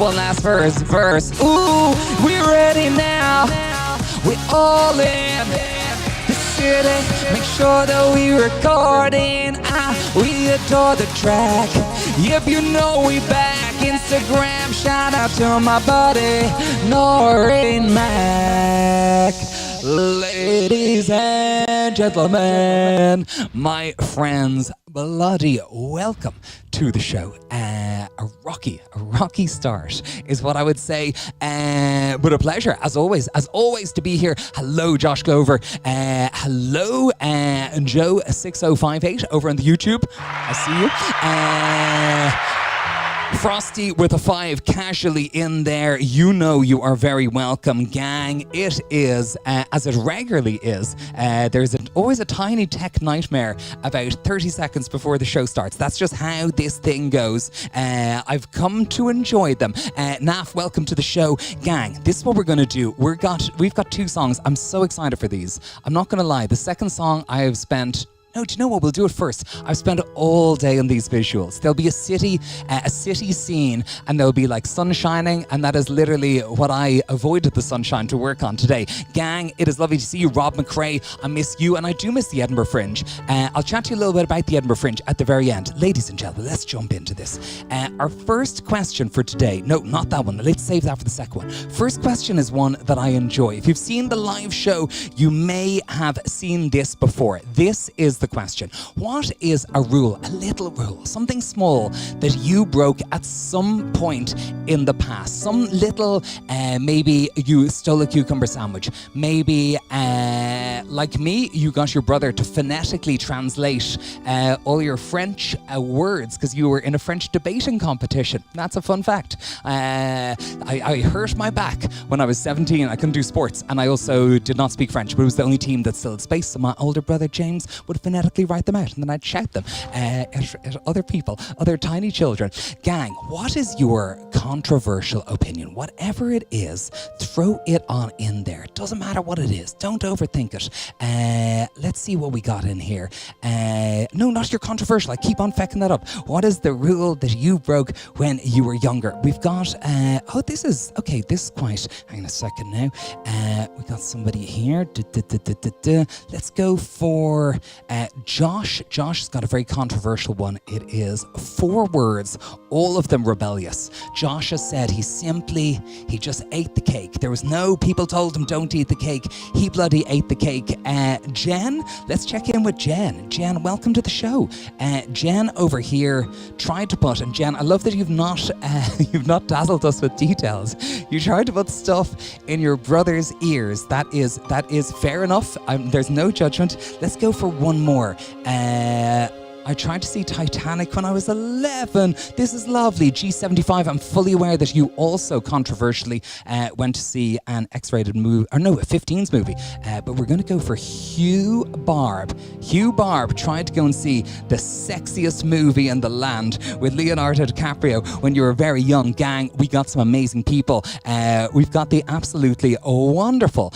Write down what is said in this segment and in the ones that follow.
One last verse. Ooh, we're ready now. We all in the city. Make sure that we recording. We adore the track. Yep, you know we back. Instagram, shout out to my buddy Noreen Mac. Ladies and gentlemen, my friends, bloody welcome to the show. A rocky start is what I would say, but a pleasure as always to be here. Hello Josh Glover, hello Joe 6058 over on the YouTube. I see you. Frosty with a 5 casually in there. You know you are very welcome, gang. It is, as it regularly is, there's always a tiny tech nightmare about 30 seconds before the show starts. That's just how this thing goes. I've come to enjoy them. Naf, welcome to the show. Gang, this is what we're going to do. We've got 2 songs. I'm so excited for these. I'm not going to lie. The second song I have spent... No, do you know what? We'll do it first. I've spent all day on these visuals. There'll be a city scene, and there'll be like sun shining, and that is literally what I avoided the sunshine to work on today. Gang, it is lovely to see you, Rob McRae. I miss you, and I do miss the Edinburgh Fringe. I'll chat to you a little bit about the Edinburgh Fringe at the very end. Ladies and gentlemen, let's jump into this. Our first question for today, no, not that one. Let's save that for the second one. First question is one that I enjoy. If you've seen the live show, you may have seen this before. This is the question. What is a rule, a little rule, something small that you broke at some point in the past? Some little, maybe you stole a cucumber sandwich. Maybe, like me, you got your brother to phonetically translate all your French words because you were in a French debating competition. That's a fun fact. I hurt my back when I was 17. I couldn't do sports, and I also did not speak French, but it was the only team that still had space, so my older brother James would phonetically write them out, and then I'd shout them at other people, other tiny children. Gang, what is your controversial opinion? Whatever it is, throw it on in there. It doesn't matter what it is. Don't overthink it. Let's see what we got in here. No, not your controversial. I keep on fecking that up. What is the rule that you broke when you were younger? We've got, this is quite, hang on a second now. We got somebody here. Let's go for Josh. Josh has got a very controversial one. It is 4 words, all of them rebellious. Josh has said he just ate the cake. There was no people told him don't eat the cake. He bloody ate the cake. Jen, let's check in with Jen. Jen, welcome to the show. Jen over here tried to put, and Jen, I love that you've not dazzled us with details. You tried to put stuff in your brother's ears. That is fair enough. There's no judgment. Let's go for one more. I tried to see Titanic when I was 11. This is lovely. G75, I'm fully aware that you also controversially went to see an X-rated movie, or no, a 15s movie. But we're going to go for Hugh Barb. Hugh Barb tried to go and see the sexiest movie in the land with Leonardo DiCaprio when you were very young. Gang, we got some amazing people. We've got the absolutely wonderful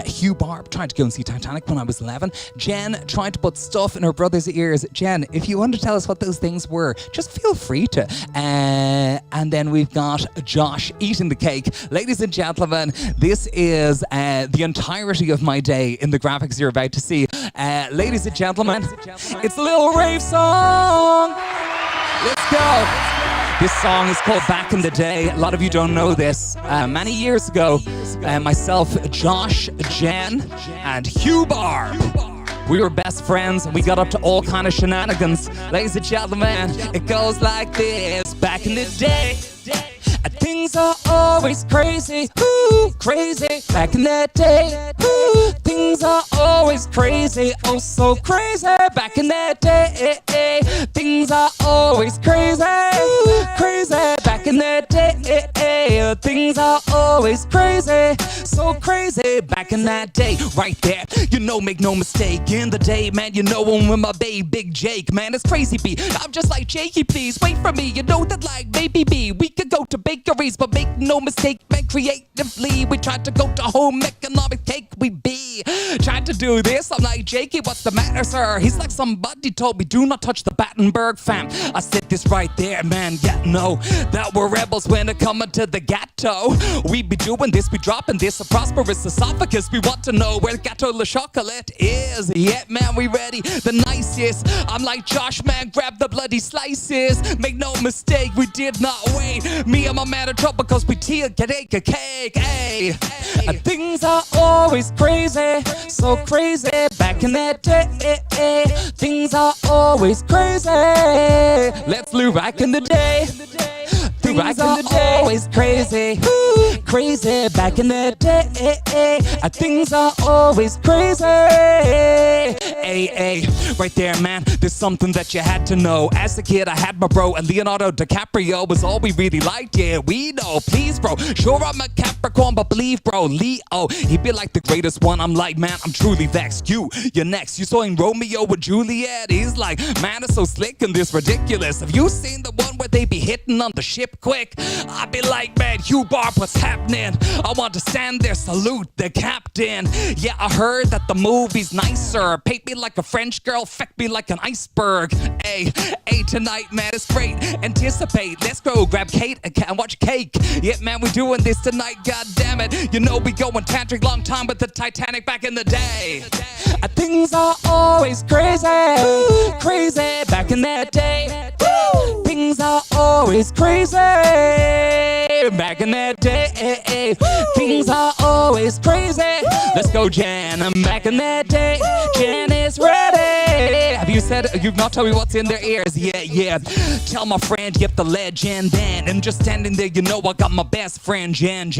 Hugh Barb tried to go and see Titanic when I was 11. Jen tried to put stuff in her brother's ears. Jen, if you want to tell us what those things were, just feel free to. And then we've got Josh eating the cake. Ladies and gentlemen, this is the entirety of my day in the graphics you're about to see. Ladies and gentlemen, it's a little rave song. Let's go. This song is called Back in the Day. A lot of you don't know this. Many years ago, myself, Josh, Jen, and Hugh Barb, we were best friends, and we got up to all kind of shenanigans. Ladies and gentlemen, it goes like this. Back in the day, things are always crazy, ooh, crazy. Back in that day, ooh, things are always crazy, oh so crazy. Back in that day, things are always crazy, ooh, crazy. Back in that day, things are always crazy. so crazy. Back in that day, right there, you know, make no mistake. In the day, man, you know I'm with my babe, Big Jake. Man, it's crazy B. I'm just like Jakey, please wait for me. You know that like baby B, we could go to bakeries, but make no mistake, man, creatively we tried to go to home economic cake. We be tried to do this. I'm like, Jakey, what's the matter, sir? He's like, somebody told me do not touch the Battenberg fam. I said this right there, man. Yeah, no, that we're rebels when it coming to the ghetto. We be doing this, we dropping this, a prosperous esophagus. We want to know where Gâteau le Chocolat is. Yeah, man, we ready, the nicest. I'm like, Josh, man, grab the bloody slices. Make no mistake, we did not wait. Me and my man are trouble because we get a cake. Hey, things are always crazy, so crazy. Back in that day, things are always crazy. Let's live back in the day. Things are always crazy, crazy. Back in the day, things are always crazy. Hey, right there, man. There's something that you had to know. As a kid, I had my bro, and Leonardo DiCaprio was all we really liked. Yeah, we know. Please, bro. Sure, I'm a Capricorn, but believe, bro, Leo, he'd be like the greatest one. I'm like, man, I'm truly vexed. You're next. You saw in Romeo with Juliet. He's like, man, it's so slick and this ridiculous. Have you seen the one where they be hitting on the ship quick? I'd be like, man, Hugh Barb, what's happening? I want to stand there, salute the captain. Yeah, I heard that the movie's nicer. Paint me like a French girl, feck me like an iceberg. Hey, tonight, man, it's great. Anticipate, let's go grab Kate and watch Cake. Yeah, man, we're doing this tonight, god damn it. You know we going tantric long time with the Titanic back in the day. Things are always crazy, crazy. Back in that day, things are always crazy. Back in that day, things are always crazy. Let's go, Jan. I'm back in that day. Jan is ready. Have you said, you've not told me what's in their ears? Yeah. Tell my friend, yep, the legend then. And just standing there, you know I got my best friend, Jan.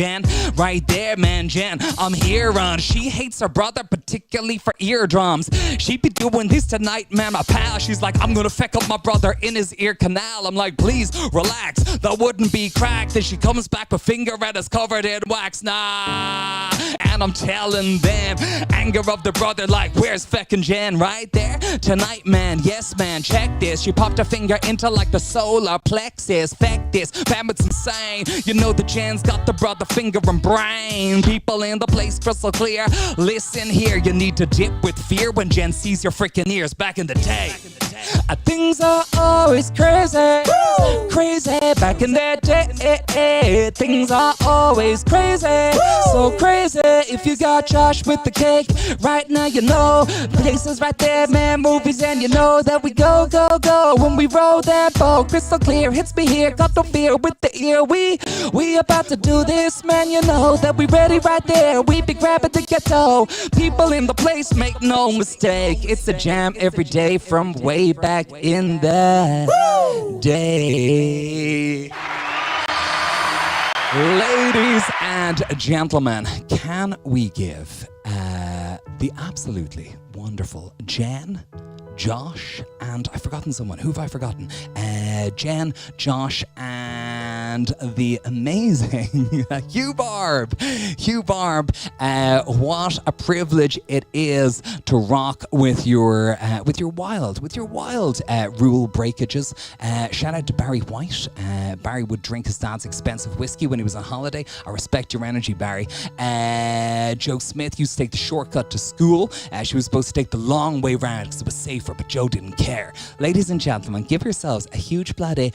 Right there, man, Jan. I'm here on. She hates her brother, particularly for eardrums. She be doing this tonight, man, my pal. She's like, I'm gonna feck up my brother in his ear canal. I'm like, please, relax. That wouldn't be cracked. Then she comes back with finger and is covered in wax. Nah. And I'm telling them, anger of the brother, like, where's feckin' Jan? Right there. Tonight, man, yes, man, check this. She popped her finger into like the solar plexus. Feck this, fam, it's insane. You know the Jan's got the brother finger and brain. People in the place crystal clear. Listen here, you need to dip with fear when Jen sees your freaking ears. Back in the day, things are always crazy, crazy. Back in that day, things are always crazy, so crazy. If you got Josh with the cake, right now you know places right there, man, movies, and you know that we go when we roll that ball. Crystal clear, hits me here, got no fear with the ear. We about to do this, man. You know that we ready right there. We be grabbing the ghetto. People in the place, make no mistake. It's a jam every day from way back in the day. Ladies and gentlemen, can we give the absolutely wonderful Jan, Josh, and I've forgotten someone. Who have I forgotten? Jen, Josh, and the amazing Hugh Barb. What a privilege it is to rock with your wild rule breakages. Shout out to Barry White. Barry would drink his dad's expensive whiskey when he was on holiday. I respect your energy, Barry. Joe Smith used to take the shortcut to school. She was supposed to take the long way round because it was safer, but Joe didn't care. Ladies and gentlemen, give yourselves a huge bloody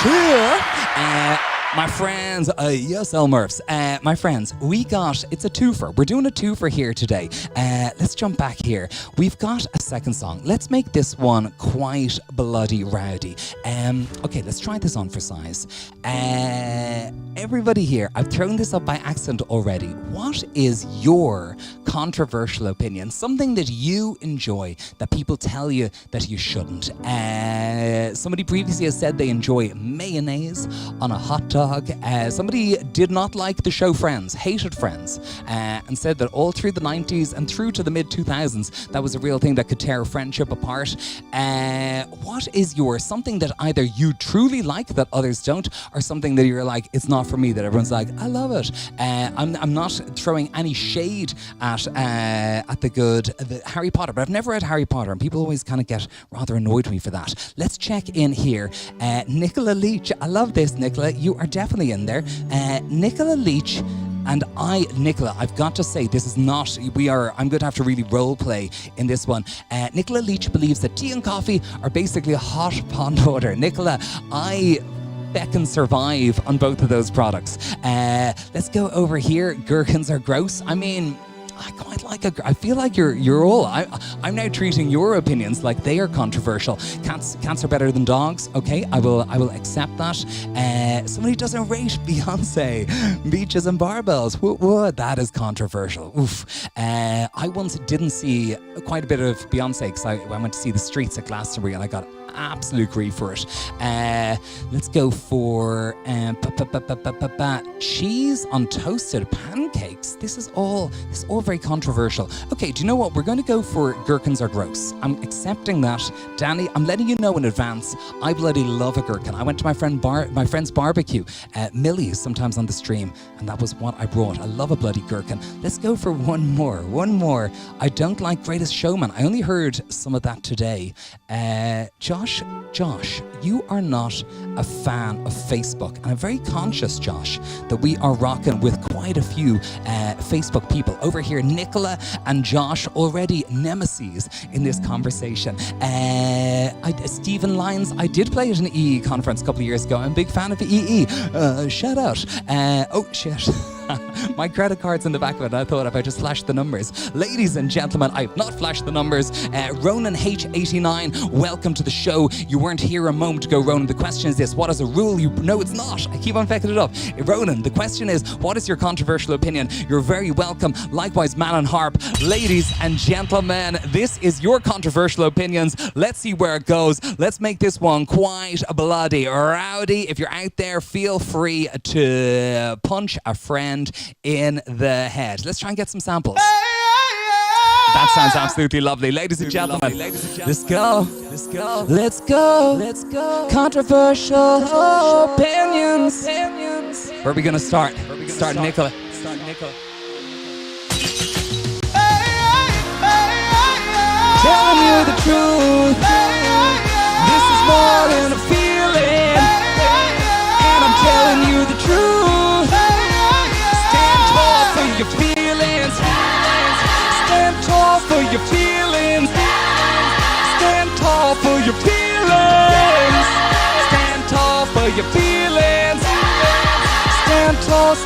cheer. My friends, yes, Elmurphs. My friends, it's a twofer. We're doing a twofer here today. Let's jump back here. We've got a second song. Let's make this one quite bloody rowdy. Okay, let's try this on for size. Everybody here, I've thrown this up by accident already. What is your controversial opinion, something that you enjoy that people tell you that you shouldn't. Somebody previously has said they enjoy mayonnaise on a hot dog. Somebody did not like the show Friends, hated Friends, and said that all through the 90s and through to the mid-2000s, that was a real thing that could tear a friendship apart. What is yours? Something that either you truly like that others don't, or something that you're like, it's not for me, that everyone's like, I love it. I'm not throwing any shade at the Harry Potter, but I've never read Harry Potter, and people always kind of get rather annoyed with me for that. Let's check in here. Nicola Leach, I love this, Nicola. You are definitely in there. Nicola Leach. And Nicola, I've got to say, this is not, I'm going to have to really role play in this one. Nicola Leach believes that tea and coffee are basically a hot pond water. Nicola, I can survive on both of those products. Let's go over here. Gherkins are gross. I mean, I quite like I feel like you're all. I'm now treating your opinions like they are controversial. Cats are better than dogs. Okay, I will accept that. Somebody doesn't rate Beyonce, beaches and barbells. Whoa, that is controversial. Oof. I once didn't see quite a bit of Beyonce because I went to see The Streets at Glastonbury and I got absolute grief for it. Let's go for cheese on toasted pancakes. This is all very controversial. Okay, do you know what? We're going to go for gherkins are gross. I'm accepting that. Danny, I'm letting you know in advance, I bloody love a gherkin. I went to my friend's barbecue, Millie's, sometimes on the stream, and that was what I brought. I love a bloody gherkin. Let's go for one more. I don't like Greatest Showman. I only heard some of that today. Josh, you are not a fan of Facebook, and I'm very conscious, Josh, that we are rocking with quite a few Facebook people over here. Nicola and Josh, already nemesis in this conversation. Stephen Lyons, I did play at an EE conference a couple of years ago. I'm a big fan of EE. Shout out. Oh shit. My credit card's in the back of it, and I thought if I just flashed the numbers. Ladies and gentlemen, I have not flashed the numbers. Ronan H89, welcome to the show. You weren't here a moment ago, Ronan. The question is this: what is a rule you... No, it's not. I keep on fucking it up. Ronan, the question is, what is your controversial opinion? You're very welcome. Likewise, Man and Harp. Ladies and gentlemen, this is your controversial opinions. Let's see where it goes. Let's make this one quite bloody rowdy. If you're out there, feel free to punch a friend in the head. Let's try and get some samples. That sounds absolutely lovely. Ladies and gentlemen, let's go. Let's go. Controversial opinions. Where are we going to start? Start Nicola. Telling you the truth. This is more than a feeling. And I'm telling you the truth. Your feelings, stand tall for your feelings, stand tall for your feelings, stand tall for your feelings, stand tall,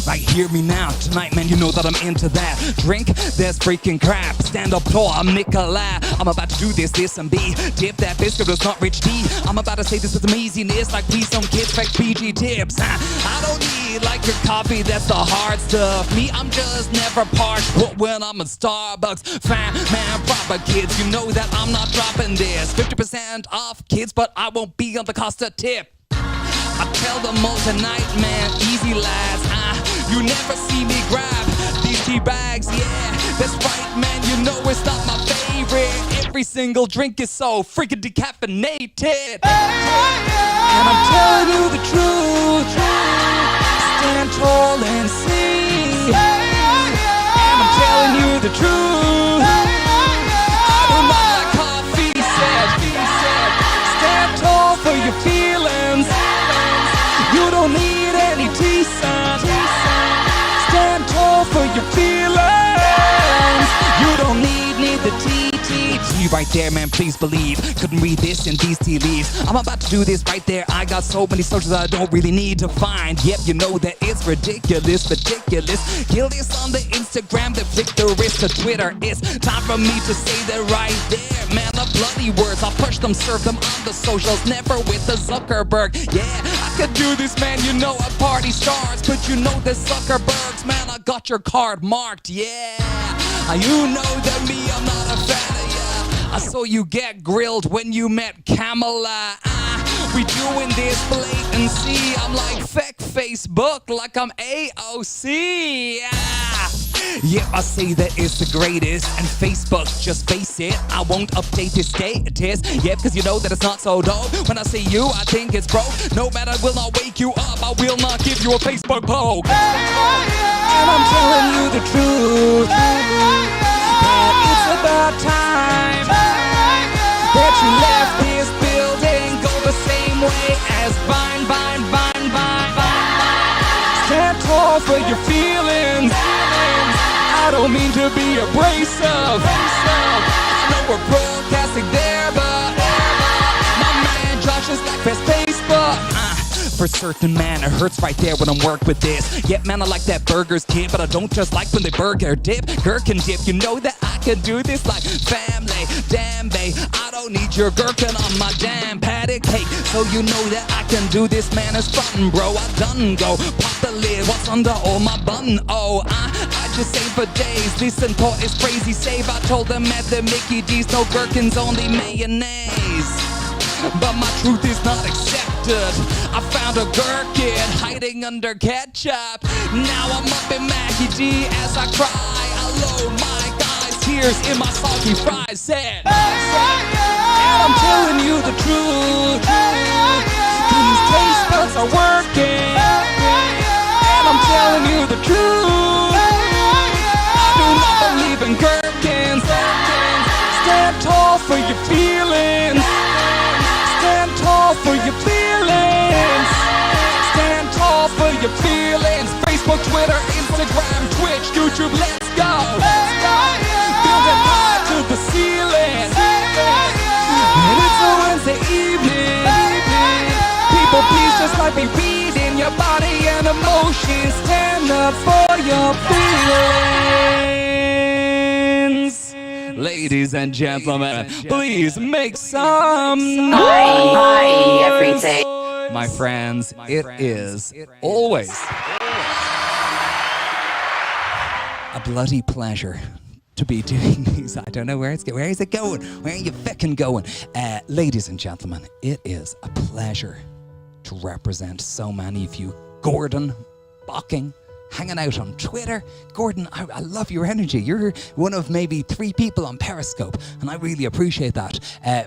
right, hear me now, tonight, man, you know that I'm into that. Drink, there's freaking crap. Stand up tall, I'm Nicola. I'm about to do this and be. Dip that biscuit, it's not rich D. I'm about to say this with amazingness, like please don't kids, fake PG tips. I don't need like your coffee, that's the hard stuff. Me, I'm just never parched, but when I'm in Starbucks, fine, man, proper kids, you know that I'm not dropping this. 50% off, kids, but I won't be on the Costa tip. I tell them all tonight, man, easy lads. You never see me grab these tea bags, yeah. That's right, man, you know it's not my favorite. Every single drink is so freaking decaffeinated. And I'm telling you the truth. Stand tall and see. And I'm telling you the truth. I do not like coffee, said. Stand tall for your feelings. You don't need any tea, son. Stand tall for your feelings. You don't need the tea. tea right there, man, please believe. Couldn't read this in these tea leaves. I'm about to do this right there. I got so many socials I don't really need to find. Yep, you know that it's ridiculous. Guilty on the Instagram, the flick the wrist to Twitter. It's time for me to say that right there, man. The bloody words, I'll push them, serve them on the socials, never with the Zuckerberg. Yeah, I could do this, man, you know a party starts, but you know the Zuckerbergs, man, I got your card marked, yeah. You know that me, I'm not a fan of ya. I saw you get grilled when you met Kamala. We doing this blatancy. I'm like feck Facebook, like I'm AOC. Yeah, I say that it's the greatest, and Facebook, just face it, I won't update this status. Yeah, cause you know that it's not so dope. When I say you, I think it's broke. No matter, I will not wake you up, I will not give you a Facebook poke. And I'm telling you the truth, that it's about time that you left this building, go the same way as Vine. Stand tall for your feelings. I don't mean to be abrasive. I know we're broadcasting there, but my man Josh is like best Facebook. For certain, man, it hurts right there when I'm work with this. Yeah, man, I like that burgers kid, but I don't just like when they burger dip, gherkin dip. You know that I can do this like family. Damn, babe, I don't need your gherkin on my damn patty cake. So you know that I can do this, man, it's fun, bro. I done go pop the lid, what's under all my bun? Oh, I just say for days. Listen, Paul is crazy save. I told them at the Mickey D's, no gherkins, only mayonnaise. But my truth is not accepted. I found a gherkin hiding under ketchup. Now I'm up in Maggie D as I cry. Alone, my guys, tears in my soggy fries. Said, and I'm telling you the truth. These taste buds are working. And I'm telling you the truth. I do not believe in gherkins. Stand tall for your feelings. Stand tall for your feelings. Stand tall for your feelings. Facebook, Twitter, Instagram, Twitch, YouTube, let's go. Build it high to the ceiling. And it's a Wednesday evening. People, please just let me read in your body and emotions. Stand up for your feelings. Ladies and gentlemen, please make some noise. Everything. My friends, it is always a bloody pleasure to be doing these. I don't know where it's going. Where is it going? Where are you feckin' going? Ladies and gentlemen, it is a pleasure to represent so many of you. Gordon, Bocking, hanging out on Twitter. Gordon, I love your energy. You're one of maybe 3 people on Periscope, and I really appreciate that.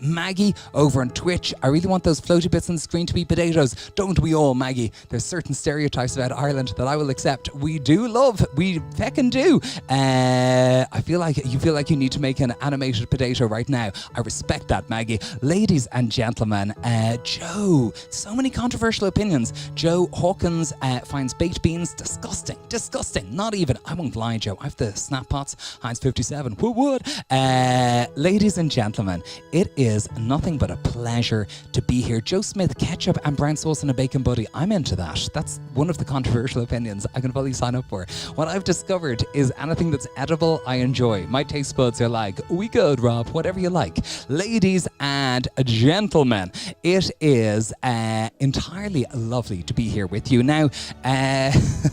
Maggie, over on Twitch, I really want those floaty bits on the screen to be potatoes. Don't we all, Maggie? There's certain stereotypes about Ireland that I will accept. We do love. We feckin' do. I feel like you need to make an animated potato right now. I respect that, Maggie. Ladies and gentlemen, Joe, so many controversial opinions. Joe Hawkins finds baked beans disgusting. Not even. I won't lie, Joe. I have the snap pots. Heinz 57. Who would? Ladies and gentlemen, it is nothing but a pleasure to be here. Joe Smith, ketchup and brown sauce and a bacon buddy. I'm into that. That's one of the controversial opinions I can fully sign up for. What I've discovered is anything that's edible, I enjoy. My taste buds are like, we good, Rob. Whatever you like. Ladies and gentlemen, it is entirely lovely to be here with you. Now,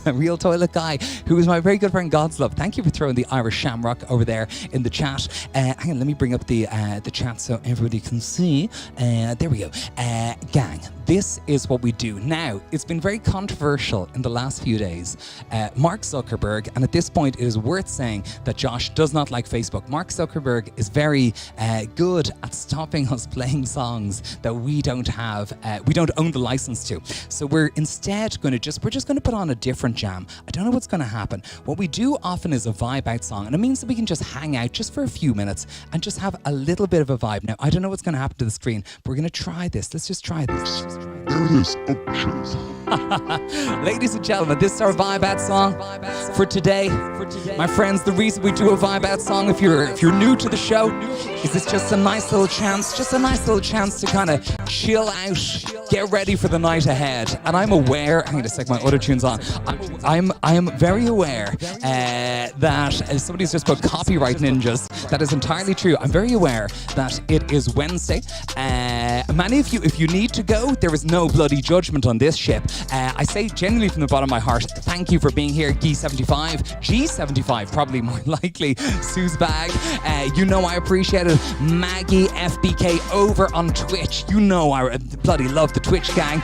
real toilet guy, who is my very good friend Godslove. Thank you for throwing the Irish Shamrock over there in the chat. Hang on, let me bring up the chat so everybody can see. There we go. Gang, this is what we do. Now, it's been very controversial in the last few days. Mark Zuckerberg, and at this point it is worth saying that Josh does not like Facebook. Mark Zuckerberg is very good at stopping us playing songs that we don't have, we don't own the license to. So we're instead going to we're just going to put on a different jam. I don't know what's going to happen. What we do often is a vibe out song, and it means that we can just hang out just for a few minutes and just have a little bit of a vibe. Now, I don't know what's going to happen to the screen, but we're going to try this. Let's just try this. There it is. Oh, shit. Ladies and gentlemen, this is our Vibe Out song for today. My friends, the reason we do a Vibe Out song, if you're new to the show, is it's just a nice little chance to kind of chill out, get ready for the night ahead. And I'm aware, I'm going to stick my auto tunes on. I am very aware that somebody's just put copyright ninjas. That is entirely true. I'm very aware that it is Wednesday. Many of you, if you need to go, there is no bloody judgment on this ship. I say genuinely from the bottom of my heart, thank you for being here, G75, probably more likely, Sue's bag. You know I appreciate it. Maggie FBK over on Twitch. You know I bloody love the Twitch gang.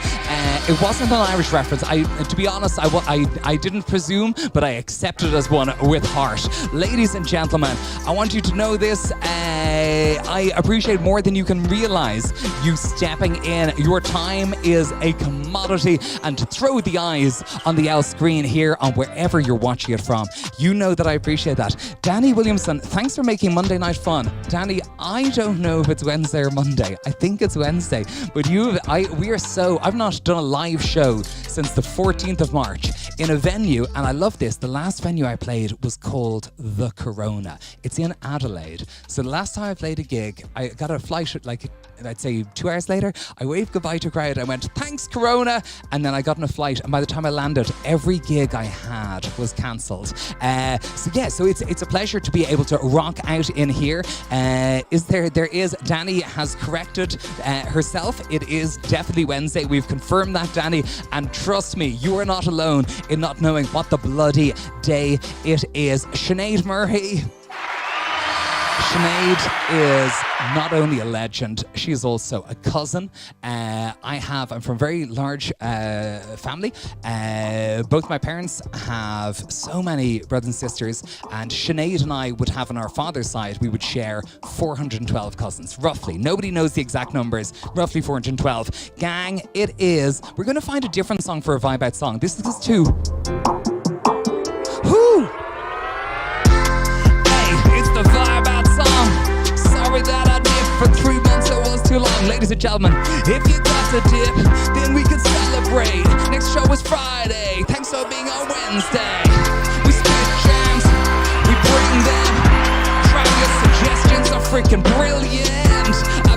It wasn't an Irish reference. To be honest, I didn't presume, but I accepted it as one with heart. Ladies and gentlemen, I want you to know this. I appreciate more than you can realize you stepping in. Your time is a commodity, and to throw the eyes on the L screen here on wherever you're watching it from, you know that I appreciate that. Danny Williamson, thanks for making Monday night fun. Danny, I don't know if it's Wednesday or Monday. I think it's Wednesday, but I've not done a live show since the 14th of March in a venue, and I love this. The last venue I played was called The Corona. It's in Adelaide. So the last time I played a gig, I got a flight, like, I'd say 2 hours later. I waved goodbye to a crowd. I went, thanks, Corona. And then I got on a flight. And by the time I landed, every gig I had was cancelled. So it's a pleasure to be able to rock out in here. Danny has corrected herself. It is definitely Wednesday. We've confirmed that, Danny. And trust me, you are not alone in not knowing what the bloody day it is. Sinead Murray. Sinead is not only a legend, she is also a cousin. I'm from a very large family. Both my parents have so many brothers and sisters, and Sinead and I would have on our father's side, we would share 412 cousins, roughly. Nobody knows the exact numbers, roughly 412. Gang, we're going to find a different song for a Vibe Out song. This is too. Whoo! The Vibe Out song. Sorry that I did for 3 months, it was too long. Ladies and gentlemen, if you got to dip, then we can celebrate. Next show is Friday. Thanks for being on Wednesday. We spit jams, we bring them. Crowd your suggestions are freaking brilliant.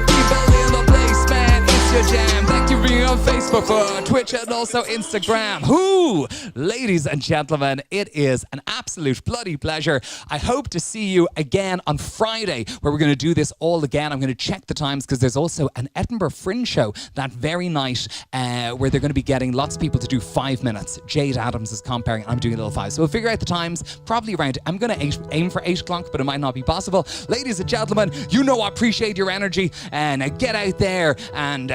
People in the place, man, it's your jam. Thank you for being on Facebook, Twitch, and also Instagram. Ladies and gentlemen, it is an absolute bloody pleasure. I hope to see you again on Friday, where we're going to do this all again. I'm going to check the times because there's also an Edinburgh Fringe show that very night where they're going to be getting lots of people to do 5 minutes. Jade Adams is comparing, I'm doing a little 5. So we'll figure out the times probably around, I'm going to aim for 8 o'clock, but it might not be possible. Ladies and gentlemen, you know I appreciate your energy, and get out there and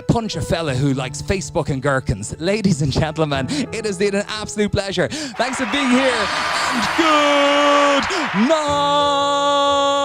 punch a fella who likes Facebook and gherkins. Ladies and gentlemen, it has been an absolute pleasure. Thanks for being here, and good night.